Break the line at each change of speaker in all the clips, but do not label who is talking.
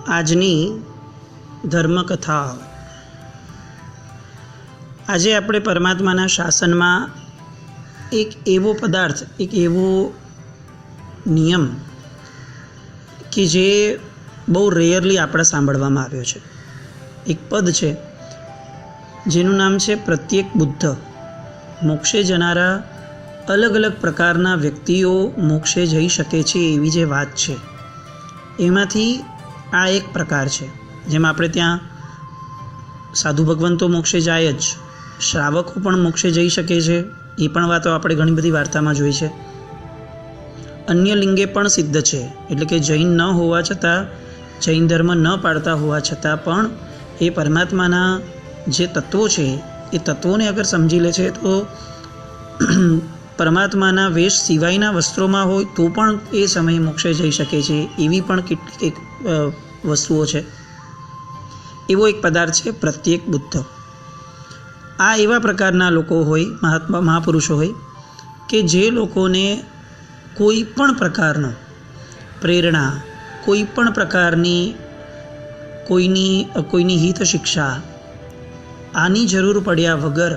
આજની ધર્મકથા। આજે આપણે પરમાત્માના શાસનમાં એક એવો પદાર્થ, એક એવો નિયમ કે જે બહુ રેયરલી આપણે સાંભળવામાં આવ્યો છે। એક પદ છે જેનું નામ છે પ્રત્યેક બુદ્ધ। મોક્ષે જનારા અલગ અલગ પ્રકારના વ્યક્તિઓ મોક્ષે જઈ શકે છે એવી જે વાત છે, એમાંથી આ એક પ્રકાર છે। જેમ આપણે ત્યાં સાધુ ભગવંતો મોક્ષે જાય જ, શ્રાવકો પણ મોક્ષે જઈ શકે છે, એ પણ વાતો આપણે ઘણી બધી વાર્તામાં જોઈ છે। અન્ય લિંગે પણ સિદ્ધ છે, એટલે કે જૈન ન હોવા છતાં, જૈન ધર્મ ન પાળતા હોવા છતાં પણ એ પરમાત્માના જે તત્વો છે એ તત્વોને અગર સમજી લે છે તો પરમાત્માના વેશ સિવાયના વસ્ત્રોમાં હોય તો પણ એ સમયે મોક્ષે જઈ શકે છે, એવી પણ કેટલીક વસ્તુઓ છે। એવો એક પદાર્થ છે પ્રત્યેક બુદ્ધ। આ એવા પ્રકારના લોકો હોય, મહાપુરુષો હોય કે જે લોકોને કોઈ પણ પ્રકારનો પ્રેરણા, કોઈ પણ પ્રકારની કોઈની હિત શિક્ષા આની જરૂર પડ્યા વગર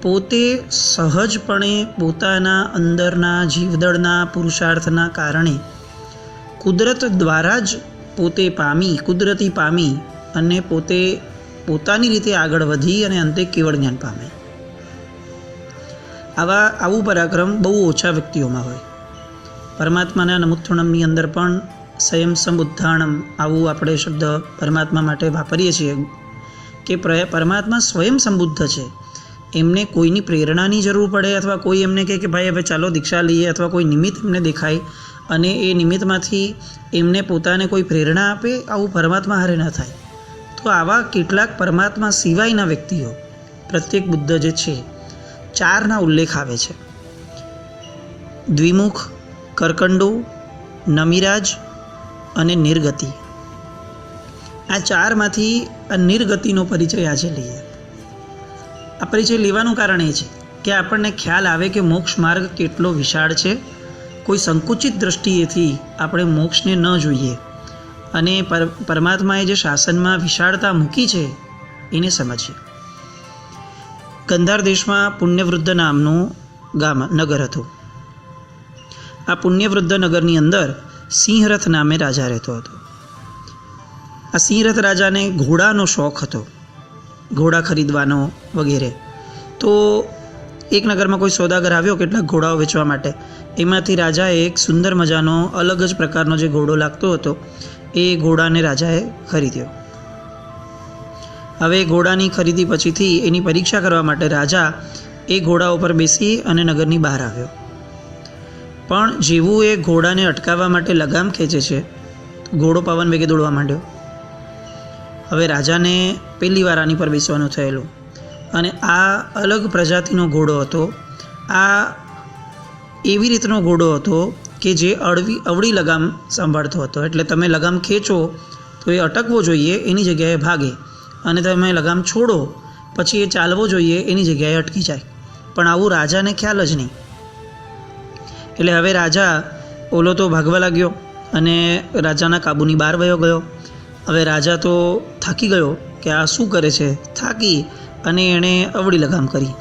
પોતે સહજપણે પોતાના અંદરના જીવદળના પુરુષાર્થના કારણે કુદરત દ્વારા જ પોતે કુદરતી પામી અને પોતે પોતાની રીતે આગળ વધી અને અંતે કેવળ જ્ઞાન પામે। આવું પરાક્રમ બહુ ઓછા વ્યક્તિઓમાં હોય। પરમાત્માના નમુત્થુણમની અંદર પણ સ્વયં સંબુદ્ધાણમ આવું આપણે શબ્દ પરમાત્મા માટે વાપરીએ છીએ કે પરમાત્મા સ્વયં સંબુદ્ધ છે। એમને કોઈની પ્રેરણાની જરૂર પડે અથવા કોઈ એમને કહે કે ભાઈ હવે ચાલો દીક્ષા લઈએ, અથવા કોઈ નિમિત્ત એમને દેખાય અને એ નિમિત્તમાંથી એમને પોતાને કોઈ પ્રેરણા આપે, આવું પરમાત્મા હારે ન થાય। તો આવા કેટલાક પરમાત્મા સિવાયના વ્યક્તિઓ, પ્રત્યેક બુદ્ધ જે છે, ચારના ઉલ્લેખ આવે છે: દ્વિમુખ, કરકંડુ, નમિરાજ અને નિર્ગતિ। આ ચારમાંથી આ નિર્ગતિનો પરિચય આજે લઈએ। આ પરિચય લેવાનું કારણ એ છે કે આપણને ખ્યાલ આવે કે મોક્ષ માર્ગ કેટલો વિશાળ છે। કોઈ સંકુચિત દ્રષ્ટિએથી આપણે મોક્ષને ન જોઈએ અને પરમાત્માએ જે શાસનમાં વિશાળતા મૂકી છે એને સમજીએ। ગંધાર દેશમાં પુણ્યવૃદ્ધ નામનું નગર હતું। આ પુણ્યવૃદ્ધ નગરની અંદર સિંહરથ નામે રાજા રહેતો હતો। આ સિંહરથ રાજાને ઘોડાનો શોખ હતો, ઘોડા ખરીદવાનો વગેરે। તો એક નગરમાં કોઈ સોદાગર આવ્યો કેટલાક ઘોડાઓ વેચવા માટે। એમાંથી રાજાએ એક સુંદર મજાનો અલગ જ પ્રકારનો જે ઘોડો લાગતો હતો એ ઘોડાને રાજાએ ખરીદ્યો। હવે ઘોડાની ખરીદી પછીથી એની પરીક્ષા કરવા માટે રાજા એ ઘોડા ઉપર બેસી અને નગરની બહાર આવ્યો। પણ જેવું એ ઘોડાને અટકાવવા માટે લગામ ખેંચે છે, ઘોડો પવન વેગે દોડવા માંડ્યો। હવે રાજાને પહેલી વાર આની પર બેસવાનું થયેલું અને આ અલગ પ્રજાતિનો ઘોડો હતો। આ એવી રીતનો ઘોડો હતો કે જે અવળી લગામ સંભાળતો હતો, એટલે તમે લગામ ખેંચો તો એ અટકવો જોઈએ, એની જગ્યાએ ભાગે, અને તમે લગામ છોડો પછી એ ચાલવો જોઈએ, એની જગ્યાએ અટકી જાય। પણ આવું રાજાને ખ્યાલ જ નહીં। એટલે હવે રાજા ઓલો તો ભાગવા લાગ્યો અને રાજાના કાબૂની બહાર વયો ગયો। હવે રાજા તો થાકી ગયો કે આ શું કરે છે, થાકી અને એણે અવળી લગામ કરી।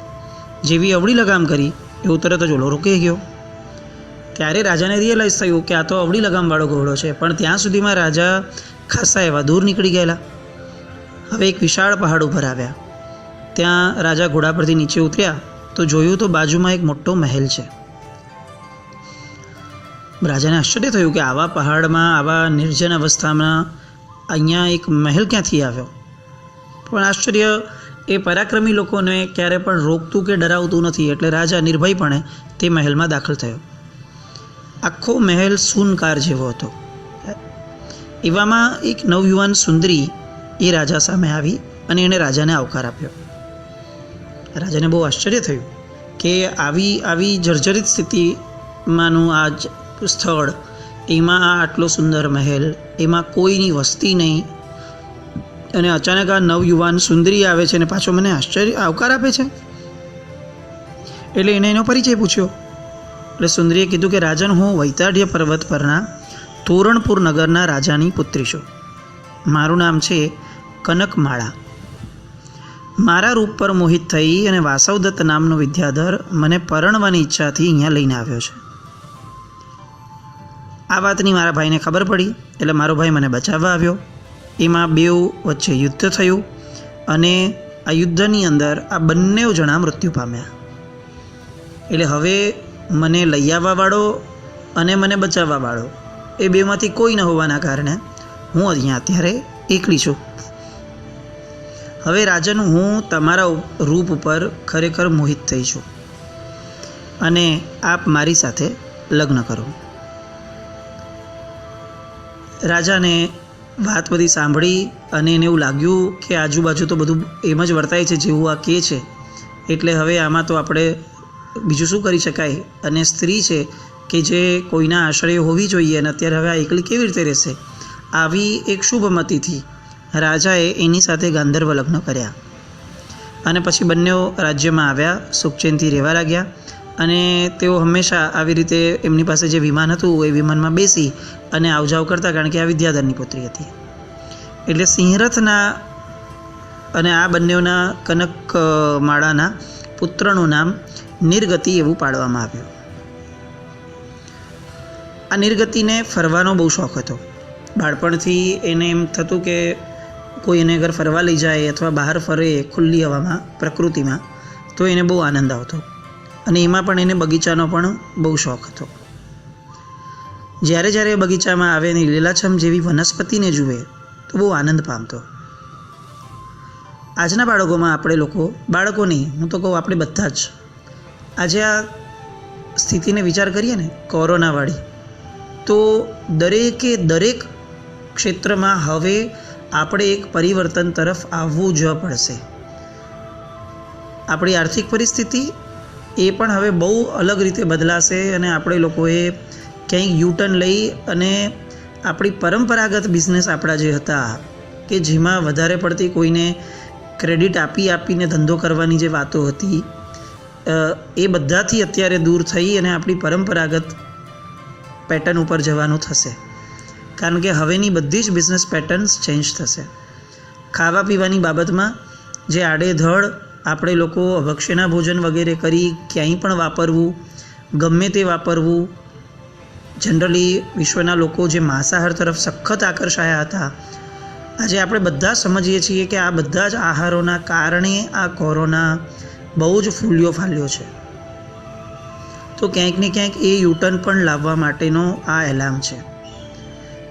જેવી અવળી લગામ કરી એવું તરત જ ઓલો રોકાઈ ગયો। ત્યારે રાજાને રિયલાઇઝ થયું કે આ તો અવળી લગામવાળો ઘોડો છે, પણ ત્યાં સુધીમાં રાજા ખાસા એવા દૂર નીકળી ગયેલા। હવે એક વિશાળ પહાડ ઉપર આવ્યા। ત્યાં રાજા ઘોડા પરથી નીચે ઉતર્યા તો જોયું તો બાજુમાં એક મોટો મહેલ છે। રાજાને આશ્ચર્ય થયું કે આવા પહાડમાં, આવા નિર્જન અવસ્થામાં અહીંયા એક મહેલ ક્યાંથી આવ્યો? પણ આશ્ચર્ય એ પરાક્રમી લોકોને ક્યારે પણ રોકતું કે ડરાવતું નથી, એટલે રાજા નિર્ભયપણે તે મહેલમાં દાખલ થયો। આખો મહેલ સૂનકાર જેવો હતો। એવામાં એક નવયુવાન સુંદરી એ રાજા સામે આવી અને એણે રાજાને આવકાર આપ્યો। રાજાને બહુ આશ્ચર્ય થયું કે આવી જર્જરિત સ્થિતિમાંનું આ સ્થળ, એમાં આ આટલો સુંદર મહેલ, એમાં કોઈની વસ્તી નહીં, અને અચાનક આ નવયુવાન સુંદરી આવે છે અને પાછો મને આવકાર આપે છે। એટલે એને એનો પરિચય પૂછ્યો। એટલે સુંદરીએ કીધું કે રાજન, હું વૈતાઢ્ય પર્વત પરના તોરણપુર નગરના રાજાની પુત્રી છું। મારું નામ છે કનકમાળા. મારા રૂપ પર મોહિત થઈ અને વાસવદત્ત નામનો વિદ્યાધર મને પરણવાની ઈચ્છાથી અહીંયા લઈને આવ્યો છે. આ વાતની મારા ભાઈને ખબર પડી એટલે મારો ભાઈ મને બચાવવા આવ્યો. એમાં બેઉ વચ્ચે યુદ્ધ થયું અને આ યુદ્ધની અંદર આ બંને જણા મૃત્યુ પામ્યા. એટલે હવે મને લઈ આવવાવાળો અને મને બચાવવાવાળો એ બેમાંથી કોઈ ન હોવાના કારણે હું અહીંયા અત્યારે એકલી છું. હવે રાજન, હું તમારા રૂપ ઉપર ખરેખર મોહિત થઈ છું અને આપ મારી સાથે લગ્ન કરો. રાજાને વાત બધી સાંભળી અને એને એવું લાગ્યું કે આજુબાજુ તો બધું એમ જ વર્તાય છે જેવું આ કહે છે, એટલે હવે આમાં તો આપણે બીજું શું કરી શકાય. અને સ્ત્રી છે કે જે કોઈના આશ્રય હોવી જોઈએ અને અત્યારે હવે આ એકલી કેવી રીતે રહેશે. આવી એક શુભમતીથી રાજાએ એની સાથે ગાંધર્વ લગ્ન કર્યા અને પછી બંને રાજ્યમાં આવ્યા, સુખચેનથી રહેવા લાગ્યા. અને તેઓ હંમેશા આવી રીતે એમની પાસે જે વિમાન હતું એ વિમાનમાં બેસી અને આવજાવ કરતા, કારણ કે આ વિદ્યાધરની પુત્રી હતી. એટલે સિંહરથના અને આ બંનેના કનકમાળાના પુત્રનું નામ નિર્ગતિ એવું પાડવામાં આવ્યું. આ નિર્ગતિને ફરવાનો બહુ શોખ હતો. બાળપણથી એને એમ થતું કે કોઈ એને અગર ફરવા લઈ જાય અથવા બહાર ફરે ખુલ્લી હવામાં, પ્રકૃતિમાં, તો એને બહુ આનંદ આવતો. અને એમાં પણ એને બગીચાનો પણ બહુ શોખ હતો. જ્યારે બગીચામાં આવે ને લીલાછમ જેવી વનસ્પતિને જુએ તો બહુ આનંદ પામતો. આજના બાળકોમાં આપણે લોકો, બાળકો નહીં, હું તો કહું આપણે બધા જ આજે આ સ્થિતિને વિચાર કરીએ ને કોરોનાવાળી, તો દરેક ક્ષેત્રમાં હવે આપણે એક પરિવર્તન તરફ આવવું જ પડશે. આપણી આર્થિક પરિસ્થિતિ એ પણ હવે બહુ અલગ રીતે બદલાશે અને આપણે લોકોએ ક્યાંક યુટર્ન લઈ અને આપણી પરંપરાગત બિઝનેસ આપણા જે હતા કે જેમાં વધારે પડતી કોઈને ક્રેડિટ આપીને ધંધો કરવાની જે વાતો હતી એ બધાથી અત્યારે દૂર થઈ અને આપણી પરંપરાગત પેટર્ન ઉપર જવાનું થશે. કારણ કે હવેની બધી જ બિઝનેસ પેટર્ન્સ ચેન્જ થશે. ખાવા પીવાની બાબતમાં જે આડેધડ આપણે લોકો અભક્ષ્યના ભોજન વગેરે કરી ક્યાંય પણ વાપરવું, ગમે તે વાપરવું, જનરલી વિશ્વના લોકો જે માંસાહાર તરફ સખત આકર્ષાયા હતા, આજે આપણે બધા સમજીએ છીએ કે આ બધા જ આહારોના કારણે આ કોરોના બહુ જ ફૂલ્યો ફાલ્યો છે. તો ક્યાંક ને ક્યાંક એ યુટર્ન પણ લાવવા માટેનો આ એલાર્મ છે.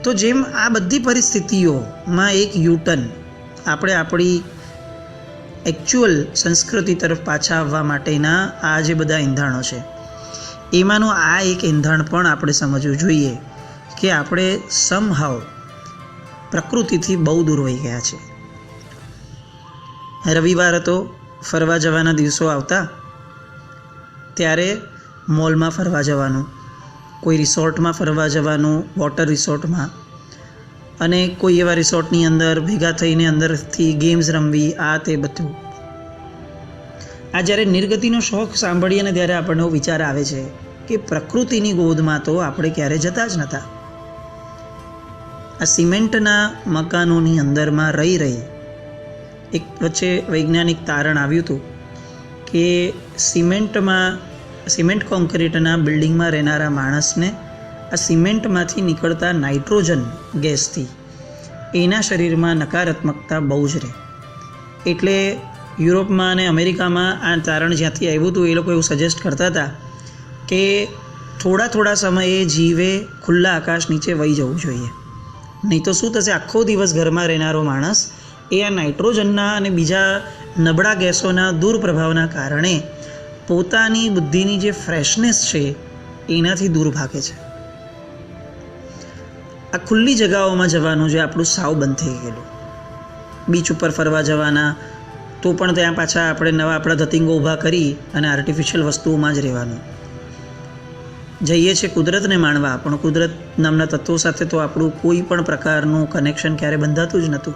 તો જેમ આ બધી પરિસ્થિતિઓમાં એક યુટર્ન, આપણે આપણી એકચ્યુઅલ સંસ્કૃતિ તરફ પાછા આવવા માટેના આ જે બધા એંધાણો છે, એમાંનું આ એક એંધાણ પણ આપણે સમજવું જોઈએ કે આપણે સમહાવ પ્રકૃતિથી બહુ દૂર હોઈ ગયા છે. રવિવાર હતો, ફરવા જવાના દિવસો આવતા ત્યારે મોલમાં ફરવા જવાનું, કોઈ રિસોર્ટમાં ફરવા જવાનું, વોટર રિસોર્ટમાં, અને કોઈ એવા રિસોર્ટની અંદર ભેગા થઈને અંદરથી ગેમ્સ રમવી, આ તે બધું. આ જ્યારે નિર્ગતિનો શોખ સાંભળીએ ને ત્યારે આપણને વિચાર આવે છે કે પ્રકૃતિની ગોદમાં તો આપણે ક્યારે જતા જ નહોતા. આ સિમેન્ટના મકાનોની અંદરમાં રહી એક વચ્ચે વૈજ્ઞાનિક તારણ આવ્યું હતું કે સિમેન્ટ કોન્ક્રીટના બિલ્ડિંગમાં રહેનારા માણસને આ સિમેન્ટમાંથી નીકળતા નાઇટ્રોજન ગેસથી એના શરીરમાં નકારાત્મકતા બહુ જ રહે. એટલે યુરોપમાં અને અમેરિકામાં આ તારણ જ્યાંથી આવ્યું હતું એ લોકો એવું સજેસ્ટ કરતા હતા કે થોડા સમયે જીવે ખુલ્લા આકાશ નીચે વહી જવું જોઈએ. નહીં તો શું થશે, આખો દિવસ ઘરમાં રહેનારો માણસ એ આ નાઇટ્રોજનના અને બીજા નબળા ગેસોના દુર્પ્રભાવના કારણે પોતાની બુદ્ધિની જે ફ્રેશનેસ છે એનાથી દૂર ભાગે છે. આ ખુલ્લી જગાઓમાં જવાનું જે આપણું સાવ બંધ થઈ ગયેલું, બીચ ઉપર ફરવા જવાના તો પણ ત્યાં પાછા આપણે નવા આપણા ધતિંગો ઊભા કરી અને આર્ટિફિશિયલ વસ્તુઓમાં જ રહેવાનું. જઈએ છીએ કુદરતને માણવા, પણ કુદરત નામના તત્વો સાથે તો આપણું કોઈ પણ પ્રકારનું કનેક્શન ક્યારે બંધાતું જ નહોતું.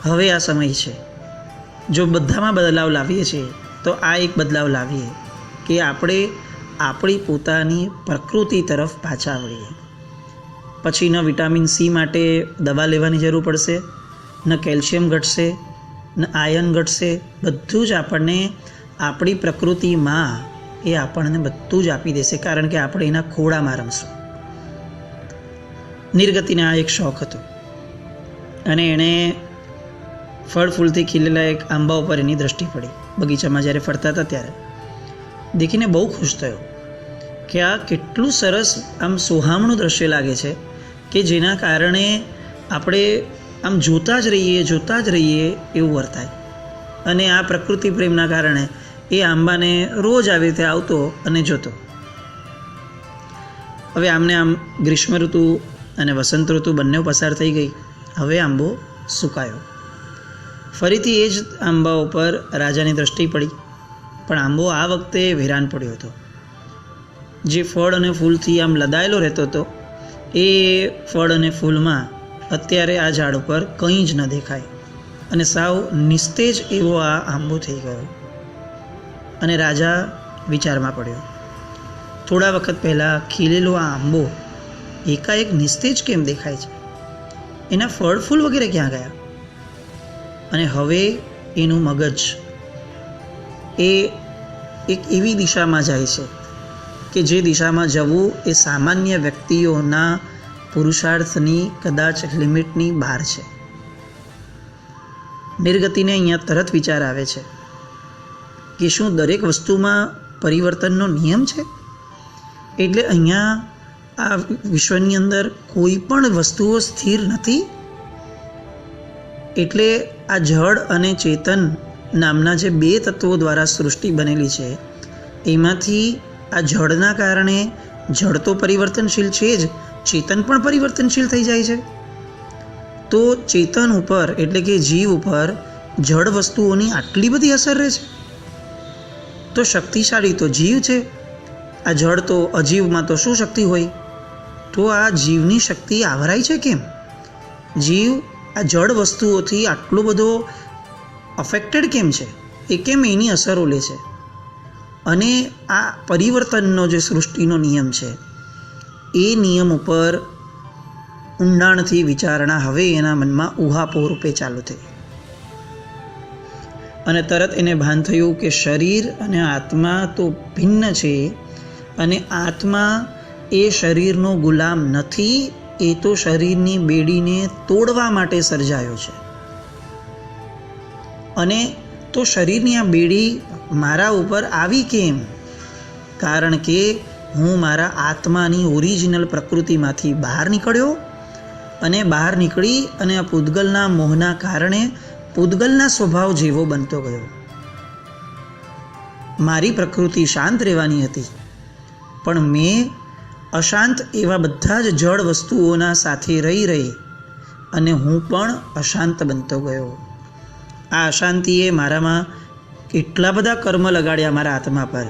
હવે આ સમય છે, જો બધામાં બદલાવ લાવીએ છીએ તો આ એક બદલાવ લાવીએ કે આપણે આપણી પોતાની પ્રકૃતિ તરફ પાછા વળીએ. પછી ન વિટામિન સી માટે દવા લેવાની જરૂર પડશે, ન કેલ્શિયમ ઘટશે, ન આયર્ન ઘટશે. બધું જ આપણને આપણી પ્રકૃતિમાં એ આપણને બધું જ આપી દેશે, કારણ કે આપણે એના ખોળામાં રમશું. નિર્ગતિને આ એક શોખ હતો અને એણે ફળ ફૂલથી ખીલેલા એક આંબા ઉપર એની દ્રષ્ટિ પડી. બગીચામાં જ્યારે ફરતા હતા ત્યારે દેખીને બહુ ખુશ થયો કે આ કેટલું સરસ આમ સોહામણું દ્રશ્ય લાગે છે કે જેના કારણે આપણે આમ જોતા જ રહીએ એવું વર્તાય. અને આ પ્રકૃતિ પ્રેમના કારણે એ આંબાને રોજ આવી રીતે આવતો અને જોતો. હવે આમને આમ ગ્રીષ્મ ઋતુ અને વસંત ઋતુ બંને પસાર થઈ ગઈ. હવે આંબો સુકાયો. ફરીથી એ જ આંબા ઉપર રાજાની દ્રષ્ટિ પડી, પણ આંબો આ વખતે વેરાન પડ્યો હતો. જે ફળ અને ફૂલથી આમ લદાયેલો રહેતો હતો એ ફળ અને ફૂલમાં અત્યારે આ ઝાડ ઉપર કંઈ જ ન દેખાય અને સાવ નિસ્તેજ એવો આ આંબો થઈ ગયો. અને રાજા વિચારમાં પડ્યો, થોડા વખત પહેલાં ખીલેલો આ આંબો એકાએક નિસ્તેજ કેમ દેખાય છે? એના ફળ ફૂલ વગેરે ક્યાં ગયા? અને હવે એનું મગજ એ એક એવી દિશામાં જાય છે કે જે દિશામાં જવું એ સામાન્ય વ્યક્તિઓના પુરુષાર્થની કદાચ લિમિટની બહાર છે. નિર્ગતિને અહીંયા તરત વિચાર આવે છે કે શું દરેક વસ્તુમાં પરિવર્તનનો નિયમ છે? એટલે અહીંયા આ વિશ્વની અંદર કોઈ પણ વસ્તુઓ સ્થિર નથી. એટલે આ જળ અને ચેતન નામના જે બે તત્વો દ્વારા સૃષ્ટિ બનેલી છે એમાંથી આ જળના કારણે જળ તો પરિવર્તનશીલ છે જ, ચેતન પણ પરિવર્તનશીલ થઈ જાય છે. તો ચેતન ઉપર એટલે કે જીવ ઉપર જળ વસ્તુઓની આટલી બધી અસર રહે છે તો શક્તિશાળી તો જીવ છે. આ જળ તો અજીવમાં તો શું શક્તિ હોય? તો આ જીવની શક્તિ આવરાય છે કેમ? જીવ આ જળ વસ્તુઓથી આટલો બધો અફેક્ટેડ કેમ છે? એ કેમ એની અસરો લે છે? અને આ પરિવર્તનનો જે સૃષ્ટિનો નિયમ છે એ નિયમ ઉપર ઊંડાણથી વિચારણા હવે એના મનમાં ઉહાપોહ રૂપે ચાલુ થઈ. અને તરત એને ભાન થયું કે શરીર અને આત્મા તો ભિન્ન છે અને આત્મા એ શરીરનો ગુલામ નથી, એ તો શરીરની બેડીને તોડવા માટે સર્જાયો છે. અને તો શરીરની આ બેડી મારા ઉપર આવી કેમ? કારણ કે હું મારા આત્માની ઓરિજિનલ પ્રકૃતિમાંથી બહાર નીકળ્યો અને બહાર નીકળી અને આ પૂતગલના મોહના કારણે પૂતગલના સ્વભાવ જેવો બનતો ગયો. મારી પ્રકૃતિ શાંત રહેવાની હતી, પણ મેં અશાંત એવા બધા જ જળ વસ્તુઓના સાથે રહી અને હું પણ અશાંત બનતો ગયો. આ અશાંતિએ મારામાં એટલા બધા કર્મ લગાડ્યા મારા આત્મા પર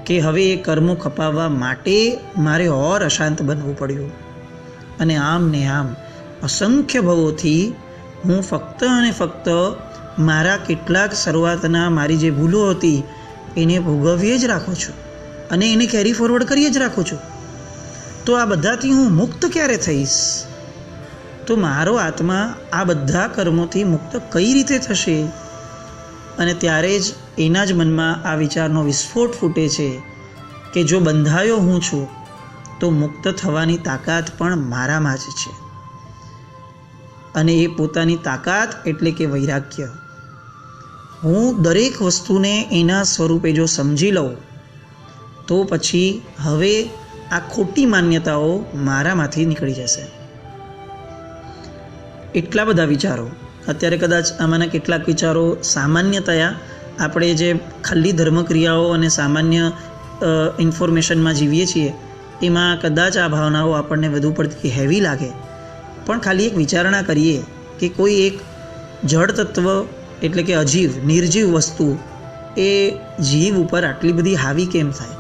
કે હવે એ કર્મો ખપાવવા માટે મારે ઓર અશાંત બનવું પડ્યું. અને આમ ને આમ અસંખ્ય ભવોથી હું ફક્ત અને ફક્ત મારા કેટલાક શરૂઆતના મારી જે ભૂલો હતી એને ભોગવીએ જ રાખું છું અને એને કેરી ફોરવર્ડ કરીએ જ રાખું છું. તો આ બધાથી હું મુક્ત ક્યારે થઈશ? તો મારો આત્મા આ બધા કર્મોથી મુક્ત કઈ રીતે થશે? અને ત્યારે જ એના જ મનમાં આ વિચારનો વિસ્ફોટ ફૂટે છે કે જો બંધાયો હું છું તો મુક્ત થવાની તાકાત પણ મારામાં જ છે. અને એ પોતાની તાકાત એટલે કે વૈરાગ્ય. હું દરેક વસ્તુને એના સ્વરૂપે જો સમજી લઉં તો પછી હવે આ ખોટી માન્યતાઓ મારામાંથી નીકળી જશે. એટલા બધા વિચારો અત્યારે કદાચ આમાંના કેટલાક વિચારો સામાન્યતયા આપણે જે ખાલી ધર્મક્રિયાઓ અને સામાન્ય ઇન્ફોર્મેશનમાં જીવીએ છીએ એમાં કદાચ આ ભાવનાઓ આપણને વધુ પડતી હેવી લાગે. પણ ખાલી એક વિચારણા કરીએ કે કોઈ એક જળ તત્વ એટલે કે અજીવ નિર્જીવ વસ્તુ એ જીવ ઉપર આટલી બધી હાવી કેમ થાય?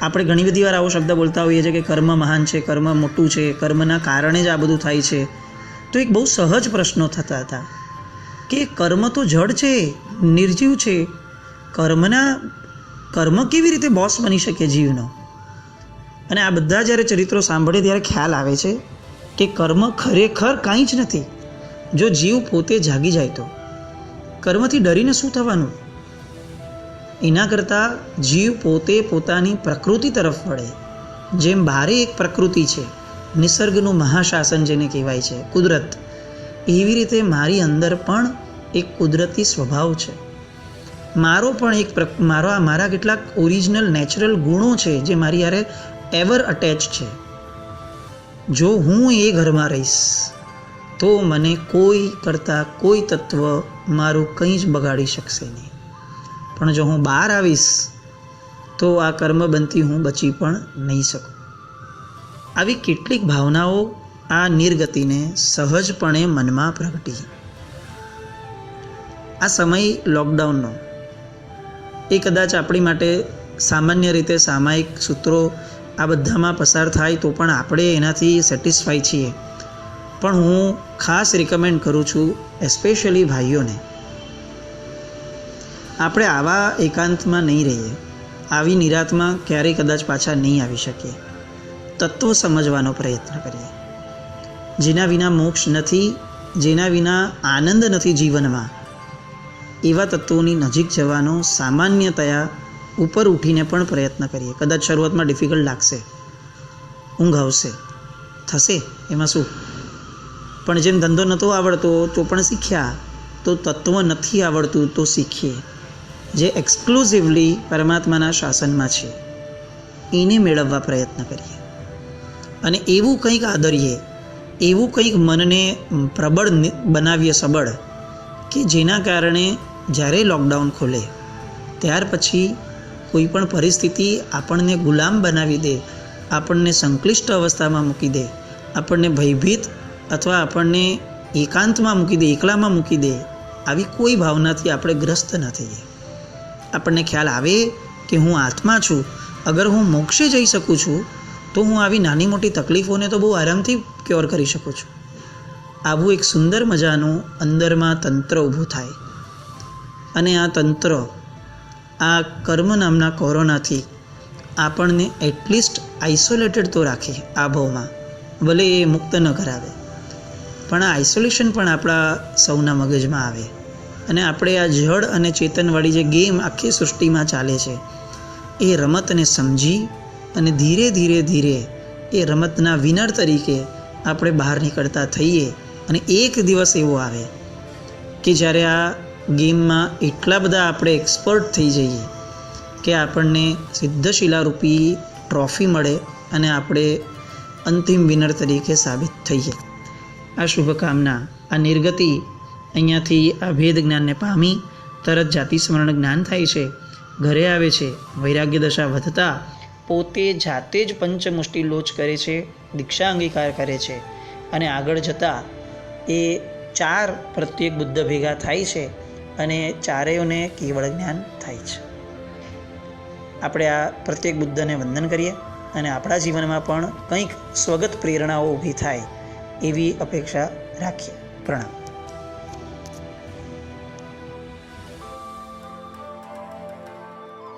આપણે ઘણી બધી વાર આવો શબ્દ બોલતા હોઈએ છીએ કે કર્મ મહાન છે, કર્મ મોટું છે, કર્મના કારણે જ આ બધું થાય છે. તો એક બહુ સહજ પ્રશ્નો થતા હતા કે કર્મ તો જડ છે, નિર્જીવ છે, કર્મ કેવી રીતે બોસ બની શકે જીવનો? અને આ બધા જ્યારે ચરિત્રો સાંભળે ત્યારે ખ્યાલ આવે છે કે કર્મ ખરેખર કાંઈ જ નથી. જો જીવ પોતે જાગી જાય તો કર્મથી ડરીને શું થવાનું? એના કરતાં જીવ પોતે પોતાની પ્રકૃતિ તરફ વળે. જેમ બારે એક પ્રકૃતિ છે, નિસર્ગનું મહાશાસન જેને કહેવાય છે, કુદરત, એવી રીતે મારી અંદર પણ એક કુદરતી સ્વભાવ છે. મારો પણ મારા કેટલાક ઓરિજિનલ નેચરલ ગુણો છે જે મારી યારે એવર અટેચ છે. જો હું એ ઘરમાં રહીશ તો મને કોઈ કરતાં કોઈ તત્વ મારું કંઈ જ બગાડી શકશે નહીં. પણ જો હું બહાર આવીશ તો આ કર્મબંધથી હું બચી પણ નહીં શકું. આવી કેટલીક ભાવનાઓ આ નિર્ગતિને સહજપણે મનમાં પ્રગટી. આ સમય લોકડાઉનનો એ કદાચ આપણી માટે સામાન્ય રીતે સામાયિક સૂત્રો આ બધામાં પસાર થાય તો પણ આપણે એનાથી સેટિસ્ફાઈ છીએ. પણ હું ખાસ રિકમેન્ડ કરું છું એસ્પેશિયલી ભાઈઓને, આપણે આવા એકાંતમાં નહીં રહીએ, આવી નિરાતમાં ક્યારેય કદાચ પાછા નહીં આવી શકીએ. તત્વ સમજવાનો પ્રયત્ન કરીએ. જેના વિના મોક્ષ નથી, જેના વિના આનંદ નથી જીવનમાં, એવા તત્વોની નજીક જવાનો સામાન્યતયા ઉપર ઉઠીને પણ પ્રયત્ન કરીએ. કદાચ શરૂઆતમાં ડિફિકલ્ટ લાગશે, ઊંઘ આવશે, થશે, એમાં શું. પણ જેમ ધંધો નહોતો આવડતો તો પણ શીખ્યા, તો તત્વ નથી આવડતું તો શીખીએ. જે એક્સક્લુઝિવલી પરમાત્માના શાસનમાં છે એને મેળવવા પ્રયત્ન કરીએ. અને એવું કંઈક આદરીએ, એવું કંઈક મનને પ્રબળ બનાવીએ, સબળ, કે જેના કારણે જ્યારે લોકડાઉન ખોલે ત્યાર પછી કોઈ પણ પરિસ્થિતિ આપણને ગુલામ બનાવી દે, આપણને સંક્લિષ્ટ અવસ્થામાં મૂકી દે, આપણને ભયભીત અથવા આપણને એકાંતમાં મૂકી દે, એકલામાં મૂકી દે, આવી કોઈ ભાવનાથી આપણે ગ્રસ્ત ન થઈએ. આપણને ખ્યાલ આવે કે હું આત્મા છું, અગર હું મોક્ષે જઈ શકું છું તો હું આવી નાની મોટી તકલીફોને તો બહુ આરામથી ક્યોર કરી શકું છું. આવું એક સુંદર મજાનું અંદરમાં તંત્ર ઊભું થાય. અને આ તંત્ર આ કર્મ નામના કોરોનાથી આપણને એટલીસ્ટ આઇસોલેટેડ તો રાખે આ ભાવમાં, ભલે એ મુક્ત ન કરાવે, પણ આ આઇસોલેશન પણ આપણા સૌના મગજમાં આવે અને આપણે આ જડ અને ચેતનવાળી જે ગેમ આખી સૃષ્ટિમાં ચાલે છે એ રમતને સમજી અને ધીરે ધીરે ધીરે એ રમતના વિનર તરીકે આપણે બહાર નીકળતા થઈએ. અને એક દિવસ એવો આવે કે જ્યારે આ ગેમમાં એટલા બધા આપણે એક્સપર્ટ થઈ જઈએ કે આપણને સિદ્ધશિલારૂપી ટ્રોફી મળે અને આપણે અંતિમ વિનર તરીકે સાબિત થઈએ. આ શુભકામના, આ નિર્ગતિ અહીંયાથી આ ભેદ જ્ઞાનને પામી તરત જાતિ સ્મરણ જ્ઞાન થાય છે, ઘરે આવે છે, વૈરાગ્ય દશા વધતા પોતે જાતે જ પંચમુષ્ટિ લોચ કરે છે, દીક્ષા અંગીકાર કરે છે અને આગળ જતાં એ 4 પ્રત્યેક બુદ્ધ ભેગા થાય છે અને ચારેયોને કેવળ જ્ઞાન થાય છે. આપણે આ પ્રત્યેક બુદ્ધને વંદન કરીએ અને આપણા જીવનમાં પણ કંઈક સ્વગત પ્રેરણાઓ ઊભી થાય એવી અપેક્ષા રાખીએ. પ્રણામ.